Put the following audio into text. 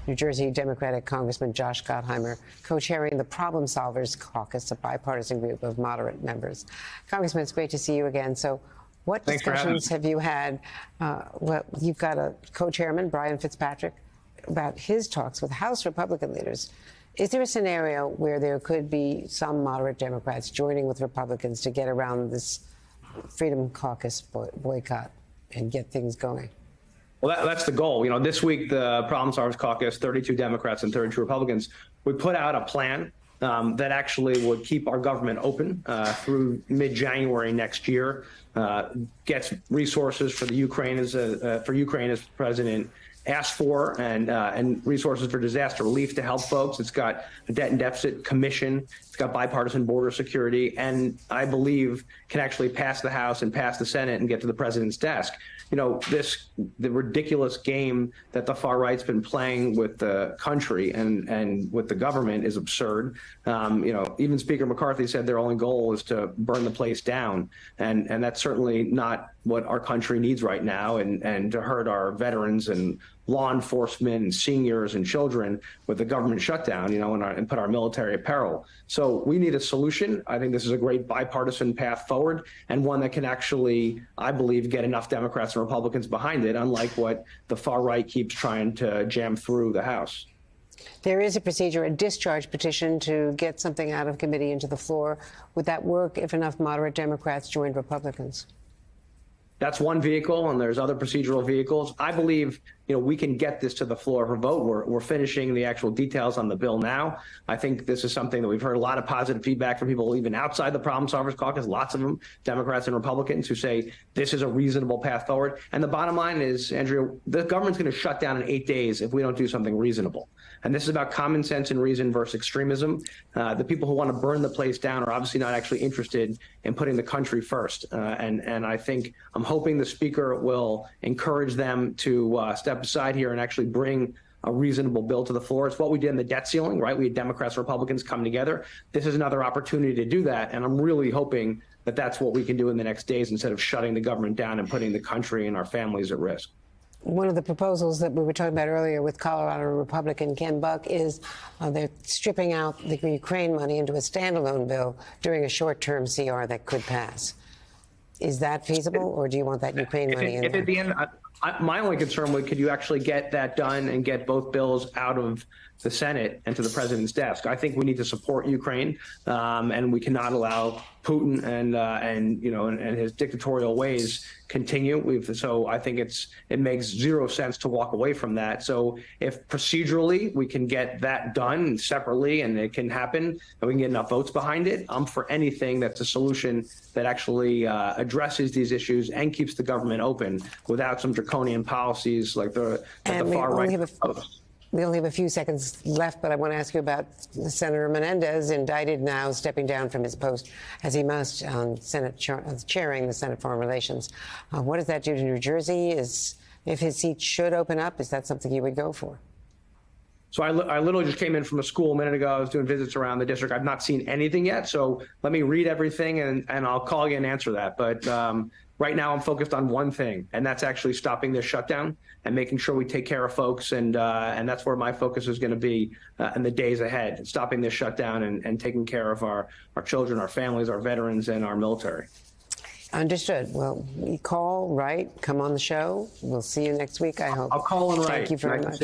New Jersey Democratic Congressman Josh Gottheimer, co-chairing the Problem Solvers Caucus, a bipartisan group of moderate members. Congressman, it's great to see you again. So what discussions have you had? Well, you've got a co-chairman, Brian Fitzpatrick, about his talks with House Republican leaders. Is there a scenario where there could be some moderate Democrats joining with Republicans to get around this Freedom Caucus boycott and get things going? Well, that's the goal. You know, this week, the Problem Solvers Caucus, 32 Democrats and 32 Republicans, we put out a plan that actually would keep our government open through mid-January next year, gets resources for the Ukraine as President asked for, and resources for disaster relief to help folks. It's got a debt and deficit commission. It's got bipartisan border security, and I believe can actually pass the House and pass the Senate and get to the president's desk. You know, the ridiculous game that the far right's been playing with the country and with the government is absurd. You know, even Speaker McCarthy said their only goal is to burn the place down, and that's certainly not what our country needs right now, and to hurt our veterans and law enforcement and seniors and children with the government shutdown, you know, and put our military at peril. So we need a solution. I think this is a great bipartisan path forward, and one that can actually, I believe, get enough Democrats and Republicans behind it, unlike what the far right keeps trying to jam through the House. There is a procedure, a discharge petition to get something out of committee into the floor. Would that work if enough moderate Democrats joined Republicans? That's one vehicle, and there's other procedural vehicles. I believe, you know, we can get this to the floor for vote. We're finishing the actual details on the bill now. I think this is something that we've heard a lot of positive feedback from people even outside the Problem Solvers Caucus, lots of them, Democrats and Republicans, who say this is a reasonable path forward. And the bottom line is, Andrea, the government's going to shut down in 8 days if we don't do something reasonable. And this is about common sense and reason versus extremism. The people who want to burn the place down are obviously not actually interested in putting the country first. And I think I'm hoping the Speaker will encourage them to step aside here and actually bring a reasonable bill to the floor. It's what we did in the debt ceiling, right? We had Democrats, Republicans come together. This is another opportunity to do that. And I'm really hoping that that's what we can do in the next days instead of shutting the government down and putting the country and our families at risk. One of the proposals that we were talking about earlier with Colorado Republican Ken Buck is they're stripping out the Ukraine money into a standalone bill during a short-term CR that could pass. Is that feasible, or do you want that Ukraine money in there? At the end, my only concern would, could you actually get that done and get both bills out of the Senate and to the president's desk? I think we need to support Ukraine, and we cannot allow Putin and his dictatorial ways continue. So I think it makes zero sense to walk away from that. So if procedurally we can get that done separately and it can happen and we can get enough votes behind it, I'm for anything that's a solution that actually addresses these issues and keeps the government open without some draconian policies like the far right. We only have a few seconds left, but I want to ask you about Senator Menendez, indicted now, stepping down from his post as he must on chairing the Senate Foreign Relations. What does that do to New Jersey? If his seat should open up, is that something you would go for? So I literally just came in from a school a minute ago. I was doing visits around the district. I've not seen anything yet. So let me read everything and I'll call you and answer that. But right now I'm focused on one thing, and that's actually stopping this shutdown and making sure we take care of folks. And that's where my focus is going to be in the days ahead, stopping this shutdown and taking care of our children, our families, our veterans, and our military. Understood. Well, we call, write, come on the show. We'll see you next week, I hope. I'll call and write. Thank you very much.